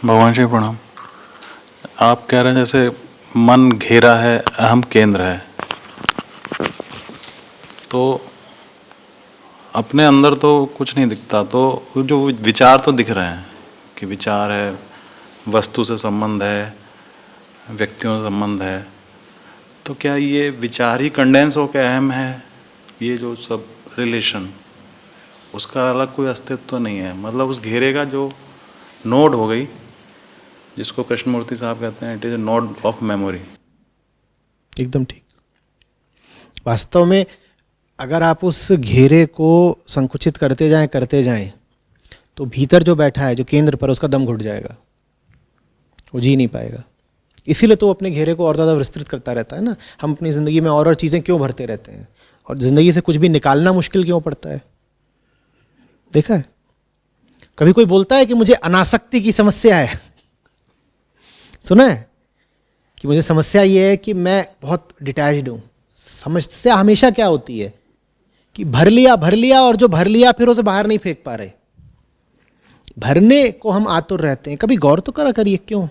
भगवान जी प्रणाम। आप कह रहे हैं जैसे मन घेरा है, अहम केंद्र है, तो अपने अंदर तो कुछ नहीं दिखता, तो जो विचार तो दिख रहे हैं कि विचार है, वस्तु से संबंध है, व्यक्तियों से संबंध है, तो क्या ये विचार ही कंडेंस होकर अहम है? ये जो सब रिलेशन, उसका अलग कोई अस्तित्व तो नहीं है? मतलब उस घेरे का जो नोड हो गई, जिसको कृष्णमूर्ति साहब कहते हैं, it is a node of memory. एकदम ठीक। वास्तव में अगर आप उस घेरे को संकुचित करते जाएं तो भीतर जो बैठा है, जो केंद्र पर, उसका दम घुट जाएगा, वो जी नहीं पाएगा। इसीलिए तो अपने घेरे को और ज़्यादा विस्तृत करता रहता है ना। हम अपनी ज़िंदगी में और चीज़ें क्यों भरते रहते हैं, और ज़िंदगी से कुछ भी निकालना मुश्किल क्यों पड़ता है? देखा है कभी कोई बोलता है कि मुझे अनासक्ति की समस्या है? सुना है कि मुझे समस्या ये है कि मैं बहुत डिटैच्ड हूँ। समस्या हमेशा क्या होती है कि भर लिया और जो भर लिया फिर उसे बाहर नहीं फेंक पा रहे। भरने को हम आतुर रहते हैं। कभी गौर तो करा करिए क्यों?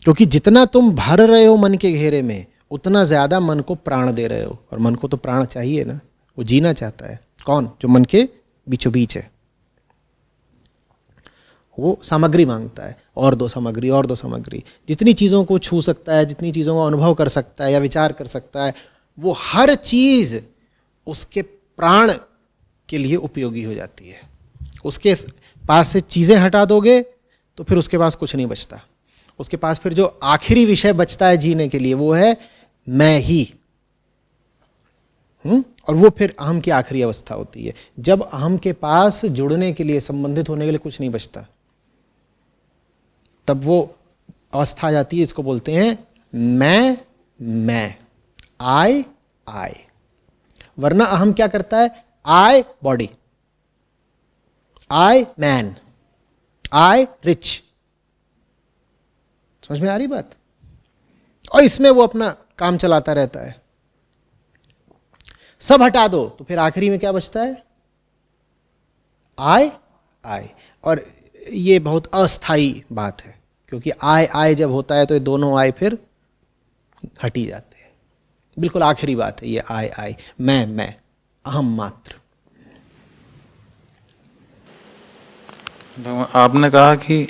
क्योंकि जितना तुम भर रहे हो मन के घेरे में, उतना ज्यादा मन को प्राण दे रहे हो, और मन को तो प्राण चाहिए ना, वो जीना चाहता है। कौन? जो मन के बीचों बीच है। वो सामग्री मांगता है, और दो सामग्री। जितनी चीज़ों को छू सकता है, जितनी चीज़ों को अनुभव कर सकता है या विचार कर सकता है, वो हर चीज़ उसके प्राण के लिए उपयोगी हो जाती है। उसके पास से चीज़ें हटा दोगे तो फिर उसके पास कुछ नहीं बचता। उसके पास फिर जो आखिरी विषय बचता है जीने के लिए, वो है मैं ही। और वो फिर अहम की आखिरी अवस्था होती है, जब अहम के पास जुड़ने के लिए, संबंधित होने के लिए कुछ नहीं बचता। तब वो अवस्था आ जाती है, इसको बोलते हैं मैं, आई। वरना अहम क्या करता है? I body, I man, I rich. समझ में आ रही बात? और इसमें वो अपना काम चलाता रहता है। सब हटा दो तो फिर आखिरी में क्या बचता है? आई। और ये बहुत अस्थाई बात है, क्योंकि आई जब होता है तो ये दोनों आई फिर हट ही जाते हैं। बिल्कुल आखिरी बात है ये आई। मैं, अहम मात्र। आपने कहा कि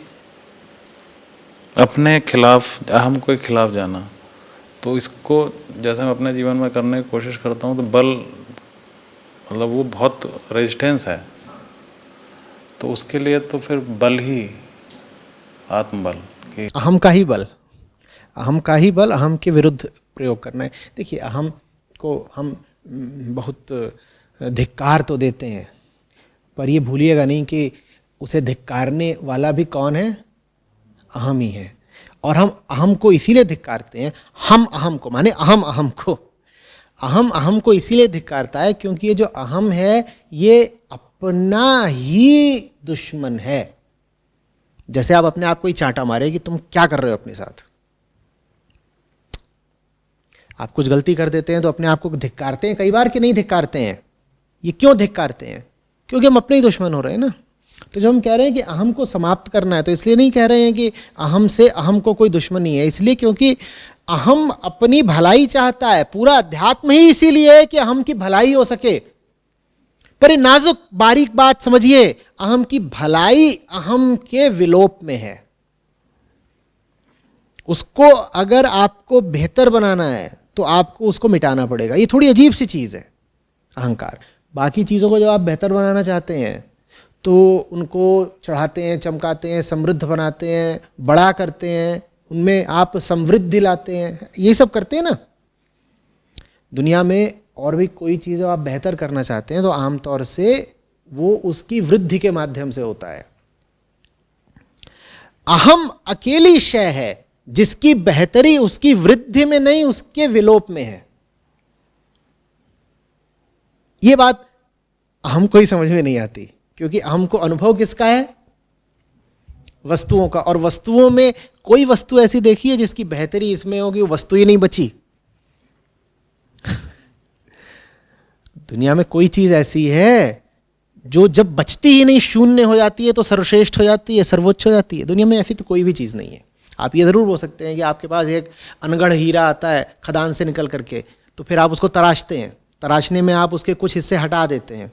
अपने खिलाफ, अहम के खिलाफ जाना, तो इसको जैसे मैं अपने जीवन में करने की कोशिश करता हूँ, तो बल, मतलब वो बहुत रेजिस्टेंस है, तो उसके लिए तो फिर बल ही, आत्मबल की, अहम का ही बल, अहम के विरुद्ध प्रयोग करना है। देखिए, अहम को हम बहुत धिक्कार तो देते हैं, पर ये भूलिएगा नहीं कि उसे धिक्कारने वाला भी कौन है? अहम ही है। और हम अहम को इसीलिए धिक्कारते हैं, हम अहम को, माने अहम को इसीलिए धिक्कारता है क्योंकि ये जो अहम है, ये अपना ही दुश्मन है। जैसे आप अपने आप को ही चांटा मारे कि तुम क्या कर रहे हो अपने साथ। आप कुछ गलती कर देते हैं तो अपने आप को धिक्कारते हैं कई बार, कि नहीं धिक्कारते हैं? ये क्यों धिक्कारते हैं? क्योंकि हम अपने ही दुश्मन हो रहे हैं ना। तो जब हम कह रहे हैं कि अहम को समाप्त करना है, तो इसलिए नहीं कह रहे हैं कि अहम से अहम को कोई दुश्मनी है, इसलिए क्योंकि अहम अपनी भलाई चाहता है। पूरा अध्यात्म ही इसीलिए है कि अहम की भलाई हो सके। पर ये नाजुक बारीक बात समझिए, अहम की भलाई अहम के विलोप में है। उसको अगर आपको बेहतर बनाना है तो आपको उसको मिटाना पड़ेगा। ये थोड़ी अजीब सी चीज है अहंकार। बाकी चीजों को जब आप बेहतर बनाना चाहते हैं तो उनको चढ़ाते हैं, चमकाते हैं, समृद्ध बनाते हैं, बड़ा करते हैं, उनमें आप समृद्धि लाते हैं, ये सब करते हैं ना। दुनिया में और भी कोई चीज़ आप बेहतर करना चाहते हैं तो आमतौर से वो उसकी वृद्धि के माध्यम से होता है। अहम अकेली शय है जिसकी बेहतरी उसकी वृद्धि में नहीं, उसके विलोप में है। ये बात अहम को ही समझ में नहीं आती, क्योंकि अहम को अनुभव किसका है? वस्तुओं का। और वस्तुओं में कोई वस्तु ऐसी देखी है जिसकी बेहतरी इसमें होगी, वो वस्तु ही नहीं बची। दुनिया में कोई चीज ऐसी है जो जब बचती ही नहीं, शून्य हो जाती है, तो सर्वश्रेष्ठ हो जाती है, सर्वोच्च हो जाती है? दुनिया में ऐसी तो कोई भी चीज़ नहीं है। आप ये ज़रूर बोल सकते हैं कि आपके पास एक अनगढ़ हीरा आता है खदान से निकल करके, तो फिर आप उसको तराशते हैं, तराशने में आप उसके कुछ हिस्से हटा देते हैं,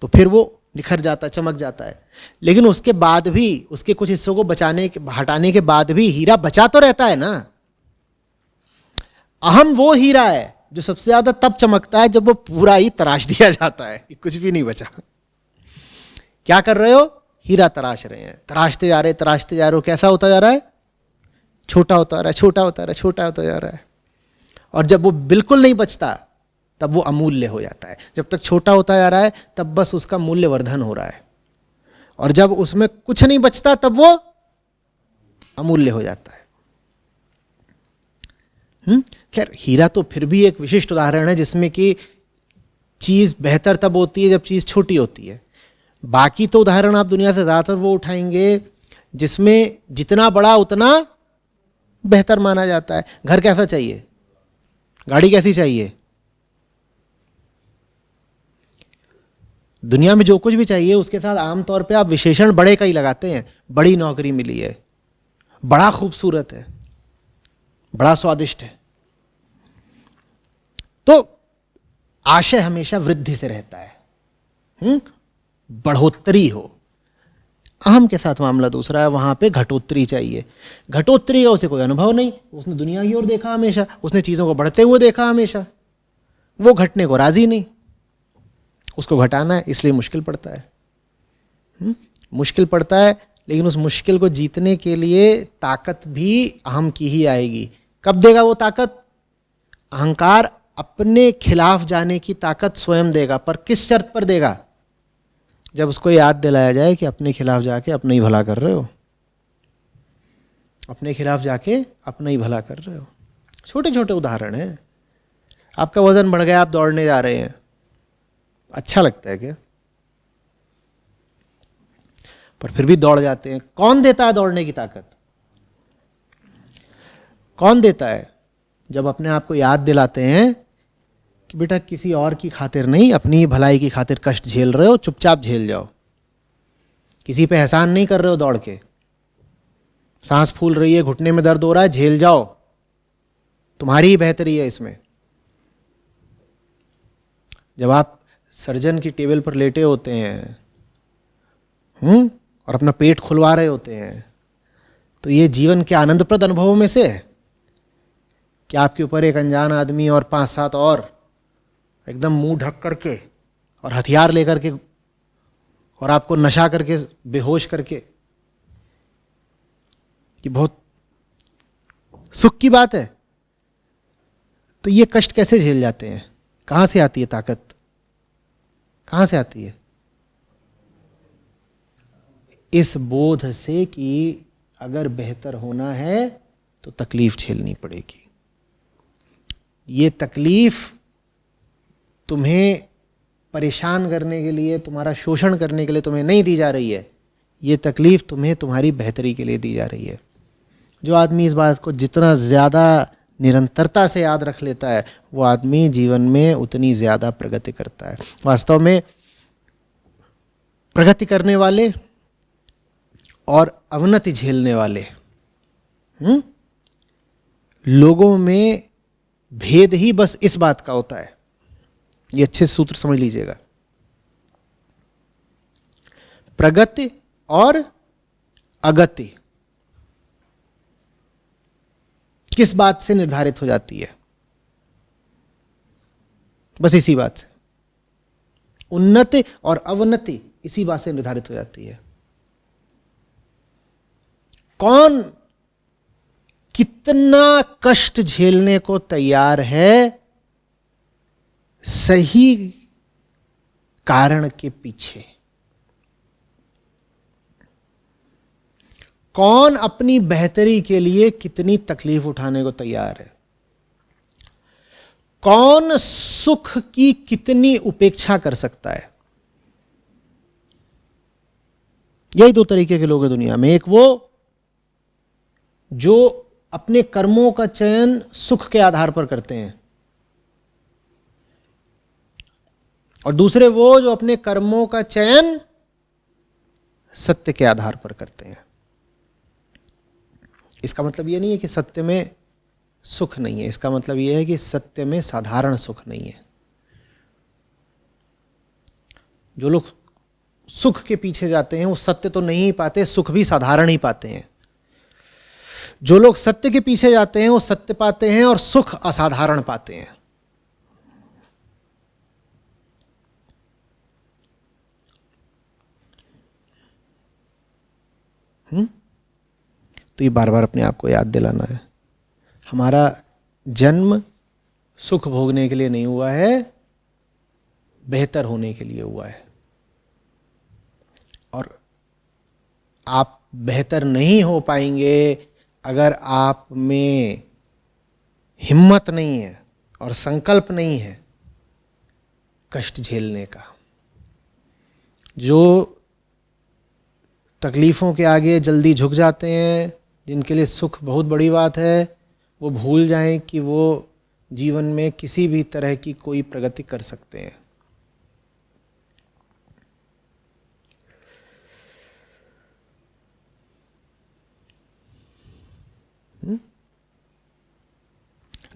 तो फिर वो निखर जाता है, चमक जाता है। लेकिन उसके बाद भी, उसके कुछ हिस्सों को हटाने के बाद भी हीरा बचा तो रहता है ना। अहम वो हीरा है जो सबसे ज्यादा तब चमकता है जब वो पूरा ही तराश दिया जाता है कि कुछ भी नहीं बचा। क्या कर रहे हो? हीरा तराश रहे हैं, तराशते जा रहे, तराशते जा रहे हो। कैसा होता जा रहा है? छोटा होता रहा है, छोटा होता रहा है, छोटा होता जा रहा है। और जब वो बिल्कुल नहीं बचता तब वो अमूल्य हो जाता है। जब तक छोटा होता जा रहा है तब बस उसका मूल्यवर्धन हो रहा है, और जब उसमें कुछ नहीं बचता तब वो अमूल्य हो जाता है। खैर, हीरा तो फिर भी एक विशिष्ट उदाहरण है जिसमें कि चीज बेहतर तब होती है जब चीज छोटी होती है। बाकी तो उदाहरण आप दुनिया से ज्यादातर वो उठाएंगे जिसमें जितना बड़ा उतना बेहतर माना जाता है। घर कैसा चाहिए? गाड़ी कैसी चाहिए? दुनिया में जो कुछ भी चाहिए उसके साथ आमतौर पे आप विशेषण बड़े का ही लगाते हैं। बड़ी नौकरी मिली है, बड़ा खूबसूरत है, बड़ा स्वादिष्ट है। तो आशय हमेशा वृद्धि से रहता है, बढ़ोतरी हो। अहम के साथ मामला दूसरा है, वहां पे घटोत्तरी चाहिए। घटोत्तरी का उसे कोई अनुभव नहीं, उसने दुनिया की ओर देखा हमेशा, उसने चीजों को बढ़ते हुए देखा हमेशा, वो घटने को राजी नहीं। उसको घटाना है इसलिए मुश्किल पड़ता है, मुश्किल पड़ता है। लेकिन उस मुश्किल को जीतने के लिए ताकत भी अहम की ही आएगी। कब देगा वो ताकत? अहंकार अपने खिलाफ जाने की ताकत स्वयं देगा, पर किस शर्त पर देगा? जब उसको याद दिलाया जाए कि अपने खिलाफ जाके अपना ही भला कर रहे हो, अपने खिलाफ जाके अपना ही भला कर रहे हो। छोटे छोटे उदाहरण हैं। आपका वजन बढ़ गया, आप दौड़ने जा रहे हैं, अच्छा लगता है क्या? पर फिर भी दौड़ जाते हैं। कौन देता है दौड़ने की ताकत? कौन देता है? जब अपने आप को याद दिलाते हैं कि बेटा किसी और की खातिर नहीं, अपनी ही भलाई की खातिर कष्ट झेल रहे हो, चुपचाप झेल जाओ। किसी पे एहसान नहीं कर रहे हो दौड़ के। सांस फूल रही है, घुटने में दर्द हो रहा है, झेल जाओ, तुम्हारी ही बेहतरी है इसमें। जब आप सर्जन की टेबल पर लेटे होते हैं और अपना पेट खुलवा रहे होते हैं, तो ये जीवन के आनंदप्रद अनुभवों में से है कि आपके ऊपर एक अनजान आदमी और 5-7 और एकदम मुंह ढक करके और हथियार लेकर के और आपको नशा करके, बेहोश करके, कि बहुत सुख की बात है। तो ये कष्ट कैसे झेल जाते हैं? कहां से आती है ताकत? कहां से आती है? इस बोध से कि अगर बेहतर होना है तो तकलीफ झेलनी पड़ेगी। ये तकलीफ तुम्हें परेशान करने के लिए, तुम्हारा शोषण करने के लिए तुम्हें नहीं दी जा रही है। ये तकलीफ तुम्हें तुम्हारी बेहतरी के लिए दी जा रही है। जो आदमी इस बात को जितना ज़्यादा निरंतरता से याद रख लेता है, वो आदमी जीवन में उतनी ज़्यादा प्रगति करता है। वास्तव में प्रगति करने वाले और अवनति झेलने वाले लोगों में भेद ही बस इस बात का होता है। ये अच्छे सूत्र समझ लीजिएगा। प्रगति और अगति किस बात से निर्धारित हो जाती है? बस इसी बात से। उन्नति और अवनति इसी बात से निर्धारित हो जाती है। कौन कितना कष्ट झेलने को तैयार है सही कारण के पीछे? कौन अपनी बेहतरी के लिए कितनी तकलीफ उठाने को तैयार है? कौन सुख की कितनी उपेक्षा कर सकता है? यही दो तरीके के लोग हैं दुनिया में। एक वो जो अपने कर्मों का चयन सुख के आधार पर करते हैं, और दूसरे वो जो अपने कर्मों का चयन सत्य के आधार पर करते हैं। इसका मतलब ये नहीं है कि सत्य में सुख नहीं है, इसका मतलब ये है कि सत्य में साधारण सुख नहीं है। जो लोग सुख के पीछे जाते हैं वो सत्य तो नहीं पाते, सुख भी साधारण ही पाते हैं। जो लोग सत्य के पीछे जाते हैं वो सत्य पाते हैं और सुख असाधारण पाते हैं। तो ये बार बार अपने आप को याद दिलाना है, हमारा जन्म सुख भोगने के लिए नहीं हुआ है, बेहतर होने के लिए हुआ है। और आप बेहतर नहीं हो पाएंगे अगर आप में हिम्मत नहीं है और संकल्प नहीं है कष्ट झेलने का। जो तकलीफ़ों के आगे जल्दी झुक जाते हैं, जिनके लिए सुख बहुत बड़ी बात है, वो भूल जाएं कि वो जीवन में किसी भी तरह की कोई प्रगति कर सकते हैं।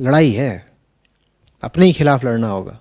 लड़ाई है, अपने ही खिलाफ लड़ना होगा।